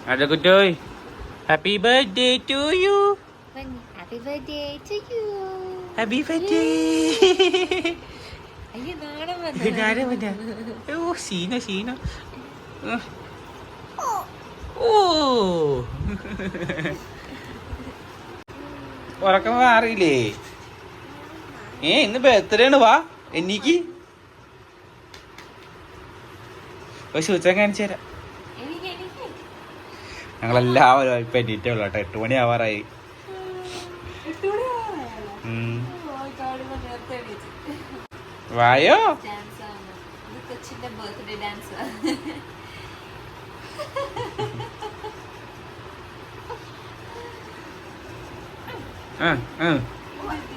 Ada kutoy. Happy birthday to you. Happy birthday to you. Happy birthday. അയ്യോ നാണം വന്നു. Nada mana. Oh, Sina. Oh. ഉറക്കം മാറിയില്ലേ? ഇന്ന് ബർത്ത്ഡേ ആണ്. വാ എനിക്ക് സൂചന കാണിച്ചു തരാം. ഞങ്ങളെല്ലാവരും ഇപ്പൊ എണീറ്റേ ഉള്ളു കേട്ടോ. 8 മണി ആവാറായി. വായോ. Birthday dance.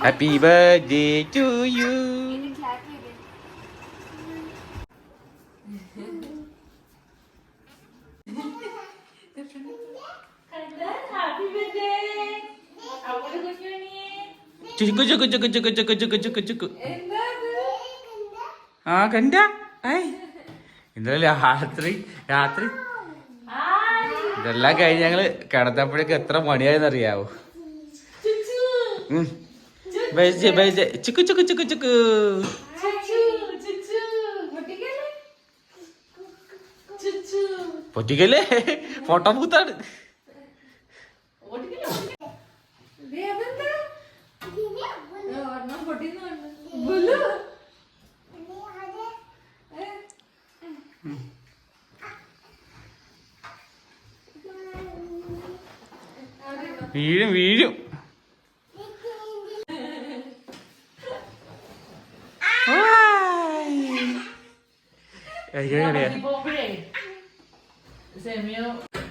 Happy birthday to you. ചുക്കു. ആ കണ്ട. ഇന്നലെ രാത്രി ഇതെല്ലാം കഴിഞ്ഞ് ഞങ്ങള് കിടന്നപ്പോഴേക്ക് എത്ര മണിയായെന്ന് അറിയാവോ? ചുക്കു. പൊട്ടിക്കല്ലേ? ഫോട്ടോ പൂത്താണ്. വീഴും.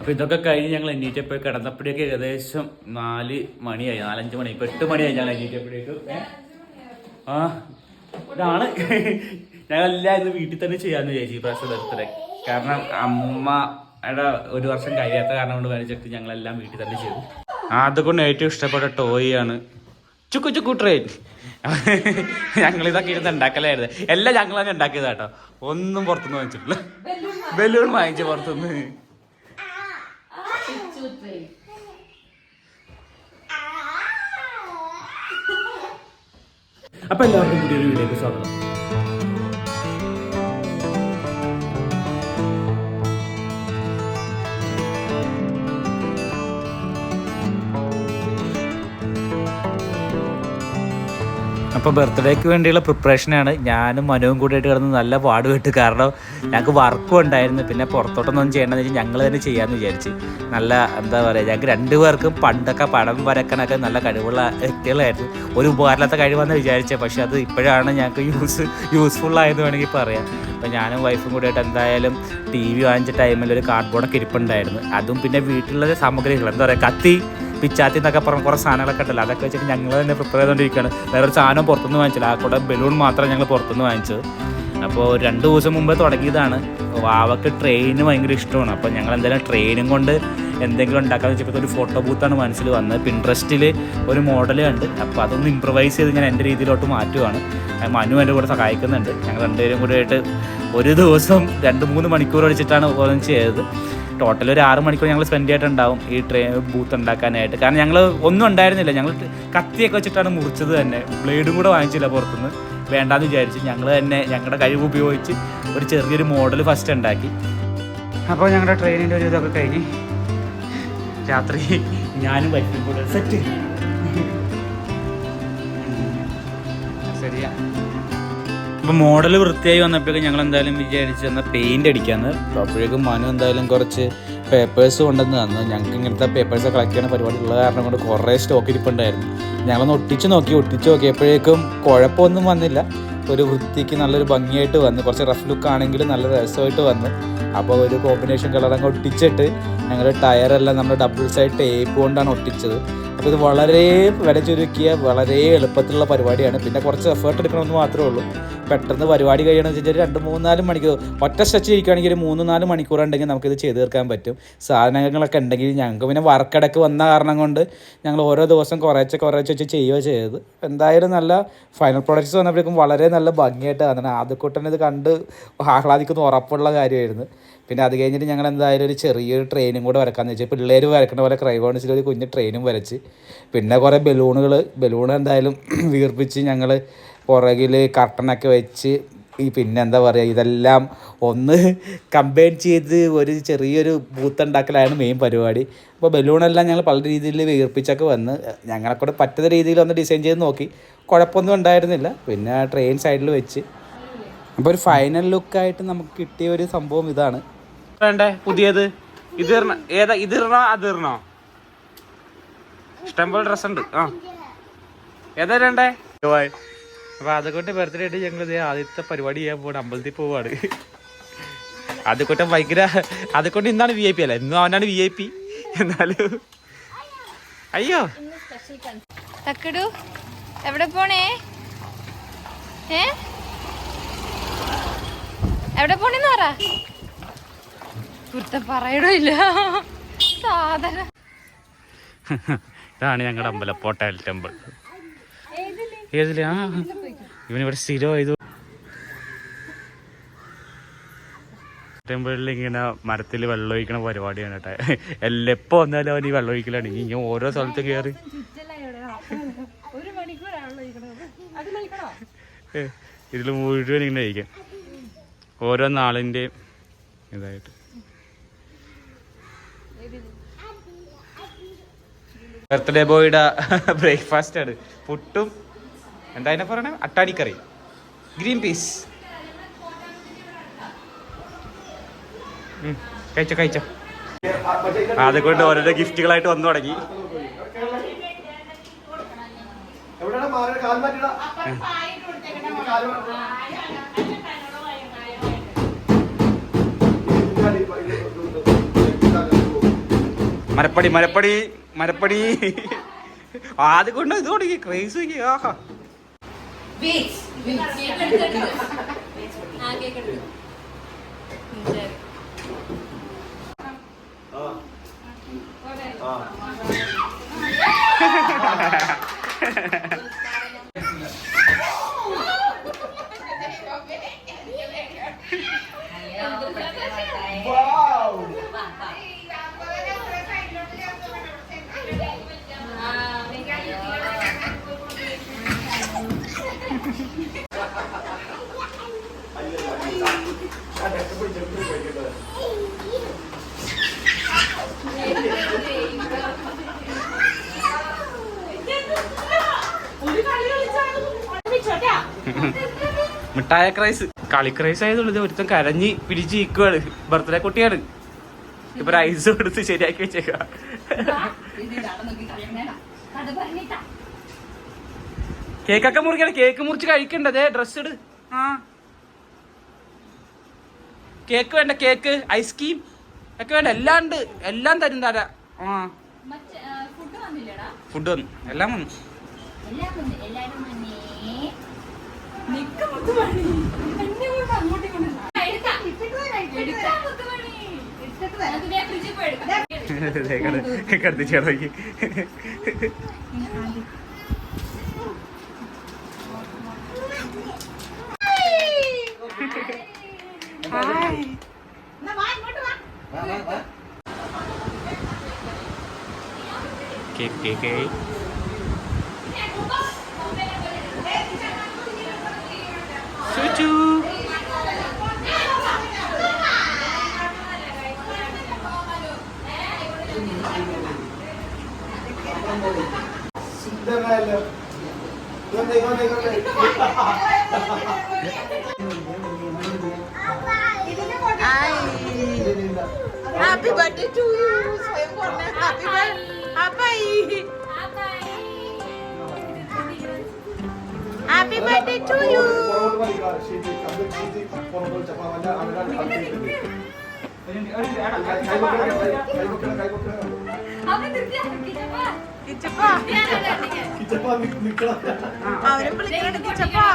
അപ്പൊ ഇതൊക്കെ കഴിഞ്ഞ് ഞങ്ങൾ എണ്ണീറ്റപ്പോ കിടന്നപ്പോഴേക്ക് ഏകദേശം 4 മണിയായി, 4-5 മണി, ഇപ്പൊ 8 മണിയായി ഞങ്ങൾ എണ്ണീറ്റപ്പോഴേക്കും. ഇതാണ് ഞങ്ങളെല്ലാം ഇന്ന് വീട്ടിൽ തന്നെ ചെയ്യാന്ന് വിചാരിച്ചു ഈ പ്രാവശ്യം ബർത്ത്ഡേ. കാരണം അമ്മയുടെ 1 വർഷം കഴിയാത്ത കാരണം കൊണ്ട് വരച്ചിട്ട് ഞങ്ങളെല്ലാം വീട്ടിൽ തന്നെ ചെയ്തു. അതുകൊണ്ട് ഏറ്റവും ഇഷ്ടപ്പെട്ട ടോയ് ആണ് ചുക്കു ട്രെയിൻ. ഞങ്ങളിതൊക്കെ ഇരുന്ന് ഉണ്ടാക്കലായിരുന്നു. എല്ലാം ഞങ്ങൾ തന്നെ ഉണ്ടാക്കിയതാ കേട്ടോ. ഒന്നും പുറത്തുനിന്ന് വാങ്ങിച്ചിട്ടില്ല. ബലൂൺ വാങ്ങിച്ചു പുറത്തുനിന്ന്. അപ്പൊ എല്ലാവർക്കും പുതിയൊരു വീഡിയോക്ക് സ്വാഗതം. അപ്പോൾ ബർത്ത്ഡേക്ക് വേണ്ടിയുള്ള പ്രിപ്പറേഷനാണ്. ഞാനും മനുവും കൂടിയിട്ട് കിടന്ന് നല്ല പാടുപെട്ട്. കാരണം ഞങ്ങൾക്ക് വർക്കും ഉണ്ടായിരുന്നു. പിന്നെ പുറത്തോട്ടൊന്നും ചെയ്യണമെന്ന് വെച്ചാൽ ഞങ്ങൾ തന്നെ ചെയ്യാമെന്ന് വിചാരിച്ച്. നല്ല എന്താ പറയുക, ഞങ്ങൾക്ക് 2 പേർക്കും പണ്ടൊക്കെ പടം വരക്കാനൊക്കെ നല്ല കഴിവുള്ള വ്യക്തികളായിരുന്നു. ഒരു ഉപകാരമില്ലാത്ത കഴിവാണെന്ന് വിചാരിച്ചത്. പക്ഷേ അത് ഇപ്പോഴാണ് ഞങ്ങൾക്ക് യൂസ്ഫുള്ളായെന്ന് വേണമെങ്കിൽ പറയാം. അപ്പോൾ ഞാനും വൈഫും കൂടിയിട്ട് എന്തായാലും TV വാങ്ങിച്ച ടൈമിൽ ഒരു കാർഡ്ബോർഡൊക്കെ ഇരിപ്പുണ്ടായിരുന്നു. അതും പിന്നെ വീട്ടിലുള്ള സാമഗ്രികൾ എന്താ പറയുക, കത്തി, പിച്ചാത്തി എന്നൊക്കെ പറഞ്ഞ കുറേ സാധനങ്ങളൊക്കെ ഉണ്ടല്ലോ, അതൊക്കെ വെച്ചിട്ട് ഞങ്ങൾ തന്നെ പ്രിപ്പയർ ചെയ്തുകൊണ്ടിരിക്കുകയാണ്. വേറൊരു സാധനം പുറത്തുനിന്ന് വാങ്ങിച്ചില്ല. ആ കൂടെ ബലൂൺ മാത്രം ഞങ്ങൾ പുറത്തുനിന്ന് വാങ്ങിച്ചത്. അപ്പോൾ 2 ദിവസം മുമ്പേ തുടങ്ങിയതാണ്. വാവക്ക് ട്രെയിന് ഭയങ്കര ഇഷ്ടമാണ്. അപ്പോൾ ഞങ്ങൾ എന്തായാലും ട്രെയിനും കൊണ്ട് എന്തെങ്കിലും ഉണ്ടാക്കാമെന്ന് വെച്ചപ്പോൾ ഒരു ഫോട്ടോ ബൂത്താണ് മനസ്സിൽ വന്നത്. പിൻട്രസ്റ്റിൽ ഒരു മോഡൽ കണ്ട്. അപ്പോൾ അതൊന്ന് ഇമ്പ്രവൈസ് ചെയ്ത് ഞാൻ എൻ്റെ രീതിയിലോട്ട് മാറ്റുവാണ്. മനു എൻ്റെ കൂടെ സഹായിക്കുന്നുണ്ട്. ഞങ്ങൾ 2 പേരും കൂടെ ആയിട്ട് ഒരു ദിവസം 2-3 മണിക്കൂർ അടിച്ചിട്ടാണ് ഓരോന്നും ചെയ്തത്. ടോട്ടൽ ഒരു 6 മണിക്കൂർ ഞങ്ങൾ സ്പെൻഡ് ചെയ്തിട്ടുണ്ടാവും ഈ ട്രെയിൻ ബൂത്ത് ഉണ്ടാക്കാനായിട്ട്. കാരണം ഞങ്ങൾ ഒന്നും ഉണ്ടായിരുന്നില്ല. ഞങ്ങൾ കത്തിയൊക്കെ വെച്ചിട്ടാണ് മുറിച്ചത് തന്നെ. ബ്ലേഡും കൂടെ വാങ്ങിച്ചില്ല പുറത്തുനിന്ന്, വേണ്ടാന്ന് വിചാരിച്ചു. ഞങ്ങൾ തന്നെ ഞങ്ങളുടെ കഴിവ് ഉപയോഗിച്ച് ഒരു ചെറിയൊരു മോഡൽ ഫസ്റ്റ് ഉണ്ടാക്കി. അപ്പോൾ ഞങ്ങളുടെ ട്രെയിനിൻ്റെ ഒരു ഇതൊക്കെ കഴിഞ്ഞ് രാത്രി ഞാനും വൈഫും കൂടെ സെറ്റ് ശരിയാ. അപ്പോൾ മോഡൽ വൃത്തിയായി വന്നപ്പോഴേക്കും ഞങ്ങൾ എന്തായാലും വിചാരിച്ച് എന്നാൽ പെയിൻ്റ് അടിക്കാമെന്ന്. അപ്പോഴേക്കും മനു എന്തായാലും കുറച്ച് പേപ്പേഴ്സ് കൊണ്ടുവന്ന് തന്നു. ഞങ്ങൾക്ക് ഇങ്ങനത്തെ പേപ്പേഴ്സ് കളക്ട് ചെയ്യുന്ന പരിപാടി ഉള്ള കാരണം കൊണ്ട് കുറേ സ്റ്റോക്ക് ഇരിപ്പുണ്ടായിരുന്നു. ഞങ്ങളൊന്ന് ഒട്ടിച്ച് നോക്കിയപ്പോഴേക്കും കുഴപ്പമൊന്നും വന്നില്ല. ഒരു വൃത്തിക്ക് നല്ലൊരു ഭംഗിയായിട്ട് വന്ന്, കുറച്ച് റഫ് ലുക്ക് ആണെങ്കിലും നല്ല രസമായിട്ട് വന്ന്. അപ്പോൾ ഒരു കോമ്പിനേഷൻ കളറങ്ങ് ഒട്ടിച്ചിട്ട് ഞങ്ങൾ ടയറെല്ലാം നമ്മൾ ഡബിൾ സൈഡ് ടേപ്പ് കൊണ്ടാണ് ഒട്ടിച്ചത്. അപ്പോൾ ഇത് വളരെ വില ചുരുക്കിയ വളരെ എളുപ്പത്തിലുള്ള പരിപാടിയാണ്. പിന്നെ കുറച്ച് എഫേർട്ട് എടുക്കണമെന്ന് മാത്രമേ ഉള്ളൂ. പെട്ടെന്ന് പരിപാടി കഴിയണമെന്ന് വെച്ചാൽ 2-3-4 മണിക്കൂർ ഒറ്റ സ്ട്രെച്ച് ഇരിക്കുകയാണെങ്കിൽ 3-4 മണിക്കൂർ ഉണ്ടെങ്കിൽ നമുക്കിത് ചെയ്ത് തീർക്കാൻ പറ്റും. സാധനങ്ങളൊക്കെ ഉണ്ടെങ്കിൽ ഞങ്ങൾക്ക് പിന്നെ വർക്കിടക്ക് വന്ന കാരണം കൊണ്ട് ഞങ്ങൾ ഓരോ ദിവസം കുറേശ്ശെ വെച്ച് ചെയ്യുകയോ ചെയ്തത്. എന്തായാലും നല്ല ഫൈനൽ പ്രോഡക്റ്റ്സ് വന്നപ്പോഴേക്കും വളരെ നല്ല ഭംഗിയായിട്ട് വന്നത്. ആദ്യക്കൂട്ടൻ ഇത് കണ്ട് ആഹ്ലാദിക്കുന്ന ഉറപ്പുള്ള കാര്യമായിരുന്നു. പിന്നെ അത് കഴിഞ്ഞിട്ട് ഞങ്ങൾ എന്തായാലും ഒരു ചെറിയൊരു ട്രെയിനും കൂടെ വരക്കാമെന്ന് വെച്ചാൽ പിള്ളേർ വരക്കുന്ന പോലെ ക്രയോൺസിൽ ഒരു കുഞ്ഞ് ട്രെയിനും വരച്ച് പിന്നെ കുറേ ബലൂൺ എന്തായാലും വീർപ്പിച്ച് ഞങ്ങൾ പുറകിൽ കർട്ടനൊക്കെ വെച്ച് പിന്നെ എന്താ പറയുക ഇതെല്ലാം ഒന്ന് കമ്പൈൻ ചെയ്ത് ഒരു ചെറിയൊരു ബൂത്ത് ഉണ്ടാക്കലാണ് മെയിൻ പരിപാടി. അപ്പോൾ ബലൂണെല്ലാം ഞങ്ങൾ പല രീതിയിൽ വീർപ്പിച്ചൊക്കെ വന്ന് ഞങ്ങളെക്കൂടെ പറ്റുന്ന രീതിയിൽ ഒന്ന് ഡിസൈൻ ചെയ്ത് നോക്കി. കുഴപ്പമൊന്നും ഉണ്ടായിരുന്നില്ല. പിന്നെ ട്രെയിൻ സൈഡിൽ വെച്ച് അപ്പോൾ ഒരു ഫൈനൽ ലുക്കായിട്ട് നമുക്ക് കിട്ടിയ ഒരു സംഭവം ഇതാണ്. വേണ്ടേ പുതിയത് ഏതാ ഇതിരണോ അതിരണോ? ഇഷ്ടംപോലെ ഡ്രസ് ഉണ്ട്. ആ ഏതാ വേണ്ടേ? അപ്പോൾ അതുകൊണ്ട് ബർത്ത്ഡേ ആയിട്ട് ഞങ്ങൾ ആദ്യത്തെ പരിപാടി ചെയ്യാൻ പോകണം. അമ്പലത്തിൽ പോവാണ്. അതുകൊണ്ട് ഭയങ്കര അതുകൊണ്ട് ഇന്നാണ് VIP അല്ല, ഇന്നും അവനാണ് VIP. എന്നാലും അയ്യോ തക്കടു എവിടെ പോണേ? എവിടെ പോണേന്ന് പറ. കുറ്റം പറയണോ ഇല്ല സാധനം. ഇതാണ് ഞങ്ങളുടെ അമ്പലം, പോട്ടൽ ടെമ്പിൾ. ഏതില്? ആ ഇവനിവിടെ സ്ഥിരമായത്. ടെമ്പിളിൽ ഇങ്ങനെ മരത്തിൽ വെള്ളം ഒഴിക്കണ പരിപാടിയാണ് കേട്ടോ. എല്ലാം എപ്പോൾ വന്നാലും അവൻ ഈ വെള്ളം ഒഴിക്കലാണ്. ഇങ്ങനെ ഓരോ സ്ഥലത്ത് കയറി ഇതിൽ മുഴുവൻ ഇങ്ങനെ കഴിക്കാം ഓരോ നാളിൻ്റെയും ഇതായിട്ട്. ബർത്ത്ഡേ ബോയുടെ ബ്രേക്ക്ഫാസ്റ്റ് ആണ്. പുട്ടും എന്താ അതിനെ പറയണേ, അട്ടാണിക്കറി, ഗ്രീൻ പീസ്. കഴിച്ചോ. അതുകൊണ്ട് ഓരോരോ ഗിഫ്റ്റുകളായിട്ട് വന്നു തുടങ്ങി. മരപ്പടി അതുകൊണ്ട് ഇത് തുടങ്ങി ക്രൈസ്. ആഹാ മിഠായ ക്രൈസ്, കളി ക്രൈസ് ആയതുള്ളത് ഒരുത്തം കരഞ്ഞ് പിടിച്ച് നിൽക്കുവാണ്. ബർത്ത്ഡേ കുട്ടിയാണ്. ഇപ്പൊ ഐസ് കൊടുത്ത് ശരിയാക്കി വെച്ചേക്ക. കേക്കൊക്കെ മുറിക്കണം. കേക്ക് മുറിച്ച് കഴിക്കണ്ടതേ. ഡ്രസ് ഇട്. ആ കേക്ക് വേണ്ട, കേക്ക് ഐസ്ക്രീം ഒക്കെ വേണ്ട, എല്ലാം ഉണ്ട്. എല്ലാം തരും തരാ. ആ ഫുഡ് വന്നു, എല്ലാം വന്നു. കത്തിച്ചേടോക്ക് cake ചൂച്ചു. Happy birthday to you. Swayam korna happy birthday. Happy birthday to you. കിച്ചപ്പാ അവരെ വിളിക്കണ കിച്ചപ്പാ.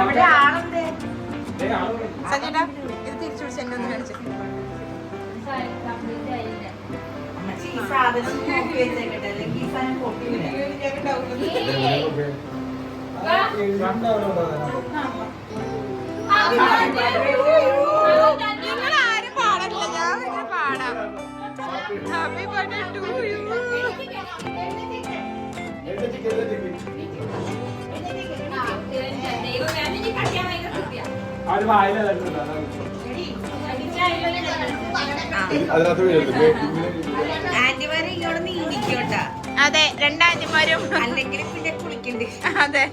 എവിടെ ആളെന്തേ സജേട്ടാ ഇത് തിരിച്ചു പിടിച്ച് എന്നെ ഒന്ന് കാണിച്ചു ഈ സാധനം നോക്കി വെച്ചേക്കട്ടെ അല്ലെങ്കിൽ ഈ സാധനം പൊട്ടില്ല നിങ്ങൾ ആരും പാടില്ല ഞാൻ ഇങ്ങനെ പാടാം ഹാപ്പി ബർത്ത്ഡേ ടു യു ആന്റിമാര് ഇങ്ങോട്ട് നീങ്ങിക്കോട്ടാ അതെ രണ്ടാന്റിമാരും അല്ലെങ്കിൽ പിന്നെ കുളിക്കണ്ടേ അതെ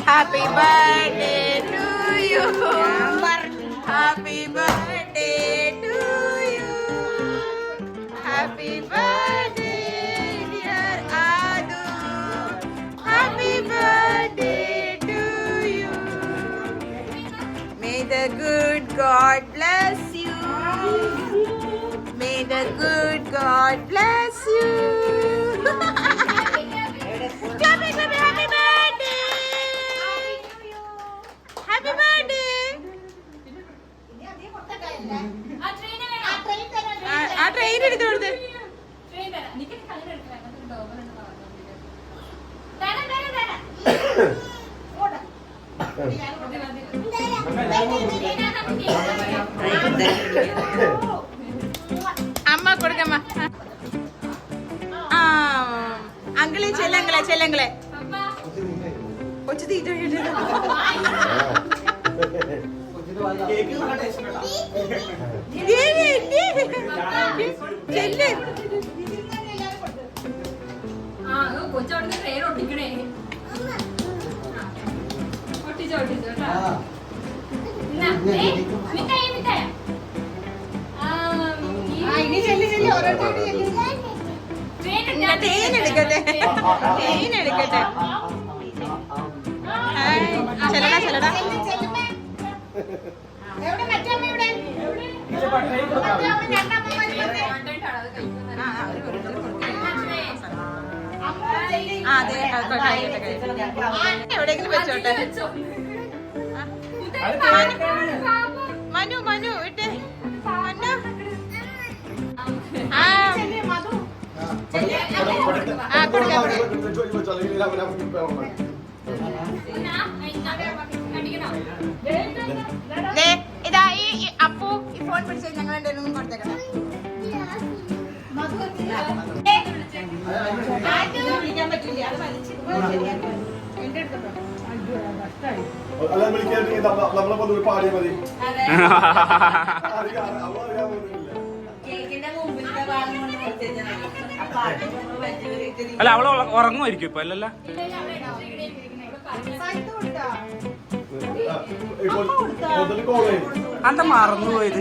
happy birthday to you happy birthday to you happy birthday dear Aadhu happy birthday to you may the good God bless you may the good God bless you ആ ട്രെയിൻ എടുത്തു കൊടുത്ത് അമ്മ കൊടുക്കമ്മ ആ അങ്കിളെ ചെല്ലങ്ങളെ ചെല്ലങ്ങളെ കൊച്ചു തീറ്റ കൊച്ചവിടുന്ന് ട്രെയിൻ ഒട്ടിക്കണേ ഒട്ടിച്ചോ തേനെടുക്കട്ടെ തേനെടുക്കട്ടെ ചെല്ലടാ ചെല്ലടാ എവിടെയെങ്കിലും വെച്ചോട്ടെ മനു മനു വിട്ട് മനു ഇതാ ഈ അപ്പു ഈ ഫോൺ പിടിച്ച് ഞങ്ങൾ രണ്ടുപേരും കൊടുത്തേക്കണം വിളിക്കാൻ പറ്റില്ല അത് നമ്മളെ പാടിയാൽ മതി അല്ല അവള് ഉറങ്ങുമായിരിക്കും ഇപ്പൊ അല്ലല്ല അന്ത മറന്നുപോയത്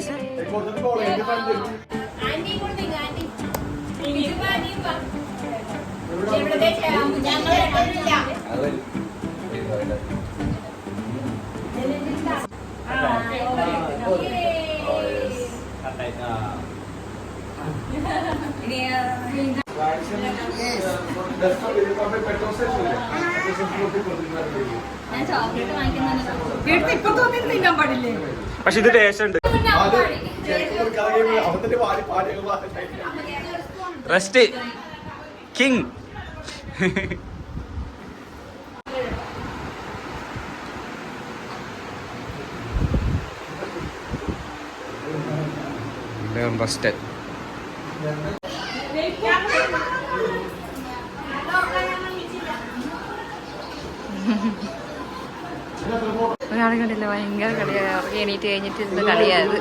പക്ഷെ ഇത് ടേസ്റ്റ് ഉണ്ട്. റെസ്റ്റ് കിങ് റെസ്റ്റ് ഒരാളെ കണ്ടില്ല ഭയങ്കര കളിയാണ് അവർക്ക് എണീറ്റ് കഴിഞ്ഞിട്ട് ഇരുന്ന് കളിയായത്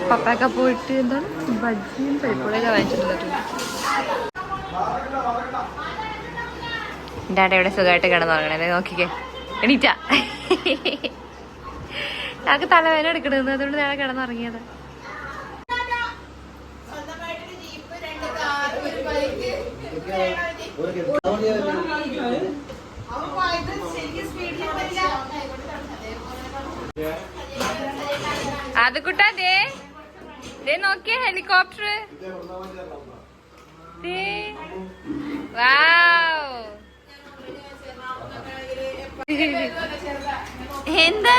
പപ്പായൊക്കെ പോയിട്ട് എന്താണ് ബജ്ജിയും പരിപ്പുളയൊക്കെ വാങ്ങിച്ചിട്ടുണ്ട് എൻ്റെ ഇവിടെ സുഖമായിട്ട് കിടന്നുറങ്ങണേ നോക്കിക്കേ എണീറ്റാ ഞങ്ങൾക്ക് തലവേദന എടുക്കണത് അതുകൊണ്ട് ഞാൻ കിടന്നുറങ്ങിയത് അത് കുട്ടാ ദേ ദേ നോക്കിയ ഹെലികോപ്റ്റർ. എന്താ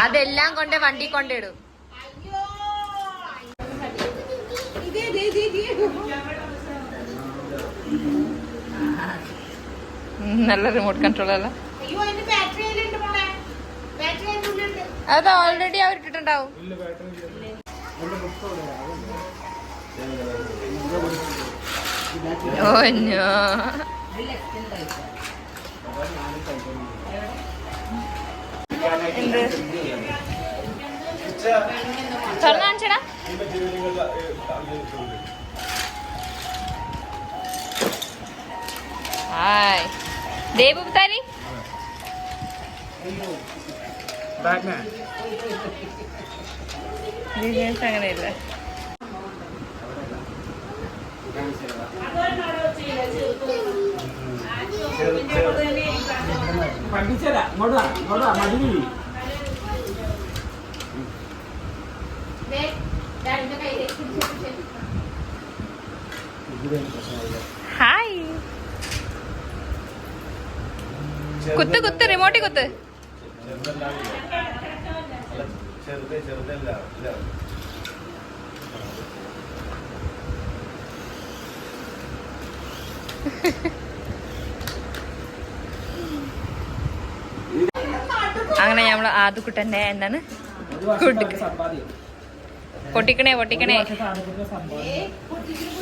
അതെല്ലാം കൊണ്ട് വണ്ടി കൊണ്ടിടും. നല്ല റിമോട്ട് കൺട്രോൾ അല്ല അത് ഓൾറെഡി അവർ ഇട്ടിട്ടുണ്ടാവും. ഓഞ്ഞോ എന്ത് തുറന്നു കാണിച്ചടാ. ഹായ് ദേവുത്താരി അങ്ങനെയില്ല. ഹായ് കുത്ത് കുത്ത് റിമോട്ടി കുത്ത്. അങ്ങനെ നമ്മള് ആദ്യക്കുട്ടന്റെ എന്താണ് പൊട്ടിക്കണേ പൊട്ടിക്കണേ.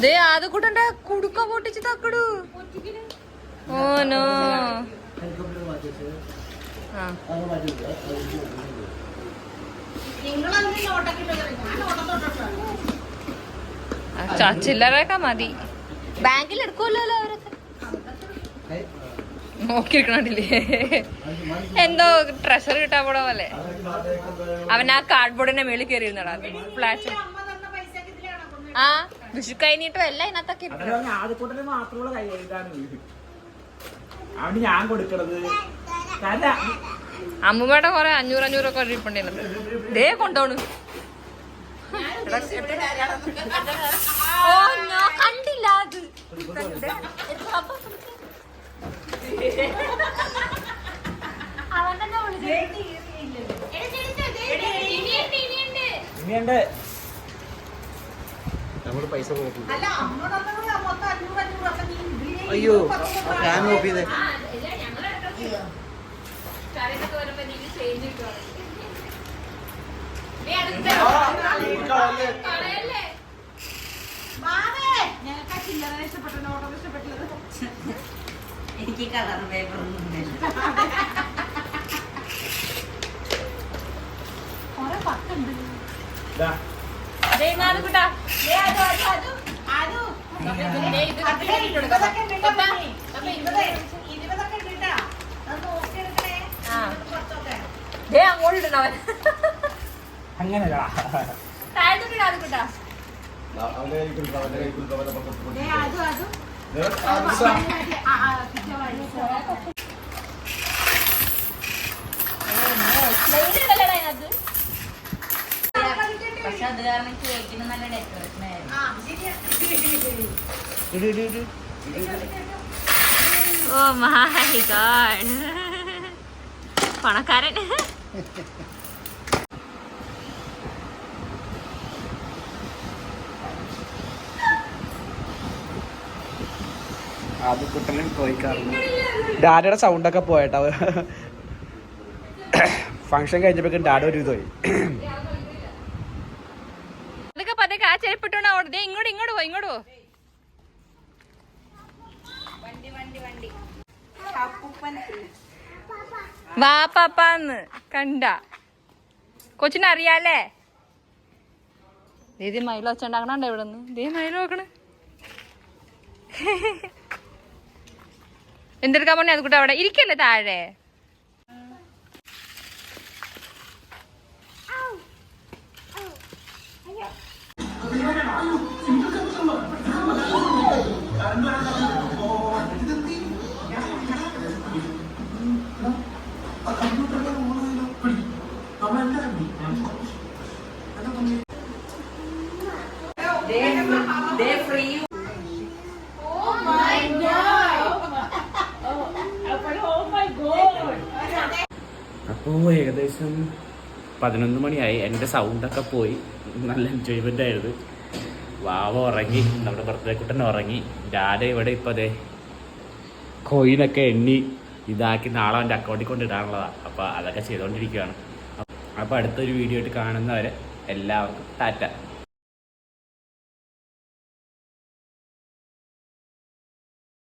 ദേ ആദ്യക്കുട്ടന്റെ കുടുക്ക പൊട്ടിച്ച് തക്കടു. ഓനോ ചില്ലറൊക്കെ മതി. ബാങ്കിൽ എടുക്കുമല്ലോ അവരൊക്കെ. നോക്കിയിരിക്കണില്ലേ എന്തോ ട്രഷർ കിട്ടാൻ പോണ പോലെ. അവൻ ആ കാർഡ്ബോർഡിന്റെ മേളിൽ കയറിയിരുന്നടാ ഫ്ലാറ്റ്. ആ വിഷു കഴിഞ്ഞിട്ടും എല്ലാം ഇതിനകത്തൊക്കെ അമ്മൂമ്മയുടെ കൊറേ 500 ഇരിപ്പുണ്ടായിരുന്നത്. ദേ കൊണ്ടോണ്. ഓ ഞാൻ കണ്ടില്ല അത്. നമ്മള് പൈസ കൊടുക്കും. അയ്യോ ഞാൻ നോക്കിയത് എനിക്ക് കളർ പേപ്പർ അങ്ങോട്ടിടണവൻ അങ്ങനെ താഴത്തോട്ടിടാ. പക്ഷെ അത് കാരണം കേക്കിന് നല്ല ഡെക്കറേഷൻ ആയിരുന്നു. ഓ മൈ ഗോഡ് പണക്കാരൻ. ആദ്യക്കുട്ടനും പോയിക്കാറുണ്ട്. ഡാഡിയുടെ സൗണ്ടൊക്കെ പോയിട്ടോ. ഫംഗ്ഷൻ കഴിഞ്ഞപ്പോഴേക്കും ഡാഡി ഒരു ഇതായി. അതൊക്കെ പതക്കെ ആ ചെരുപ്പിട്ടോണ്ട് ഇങ്ങോട്ട് പോ. വാ പാപ്പാന്ന് കണ്ട കൊച്ചിനറിയാലേ. ദീദി മയില വെച്ച ഉണ്ടാക്കണുണ്ടോ ഇവിടെ നിന്ന്? ദേ മയില നോക്കണ്. എന്തെടുക്കാൻ പോണേ? അത് കൂടെ അവിടെ ഇരിക്കല്ലേ താഴെ. അപ്പോൾ ഏകദേശം 11 മണിയായി. എൻ്റെ സൗണ്ടൊക്കെ പോയി. നല്ല എൻജോയ്മെൻ്റ് ആയിരുന്നു. വാവ ഉറങ്ങി, നമ്മുടെ ബർത്ത്ഡേ കുട്ടൻ ഉറങ്ങി. ഡാഡ ഇവിടെ ഇപ്പോൾ അതെ കോയിനൊക്കെ എണ്ണി ഇതാക്കി നാളെ അവൻ്റെ അക്കൗണ്ടിൽ കൊണ്ട് ഇടാനുള്ളതാണ്. അപ്പോൾ അതൊക്കെ ചെയ്തുകൊണ്ടിരിക്കുകയാണ്. അപ്പോൾ അടുത്തൊരു വീഡിയോ ആയിട്ട് കാണുന്നവരെ എല്ലാവർക്കും ടാറ്റ.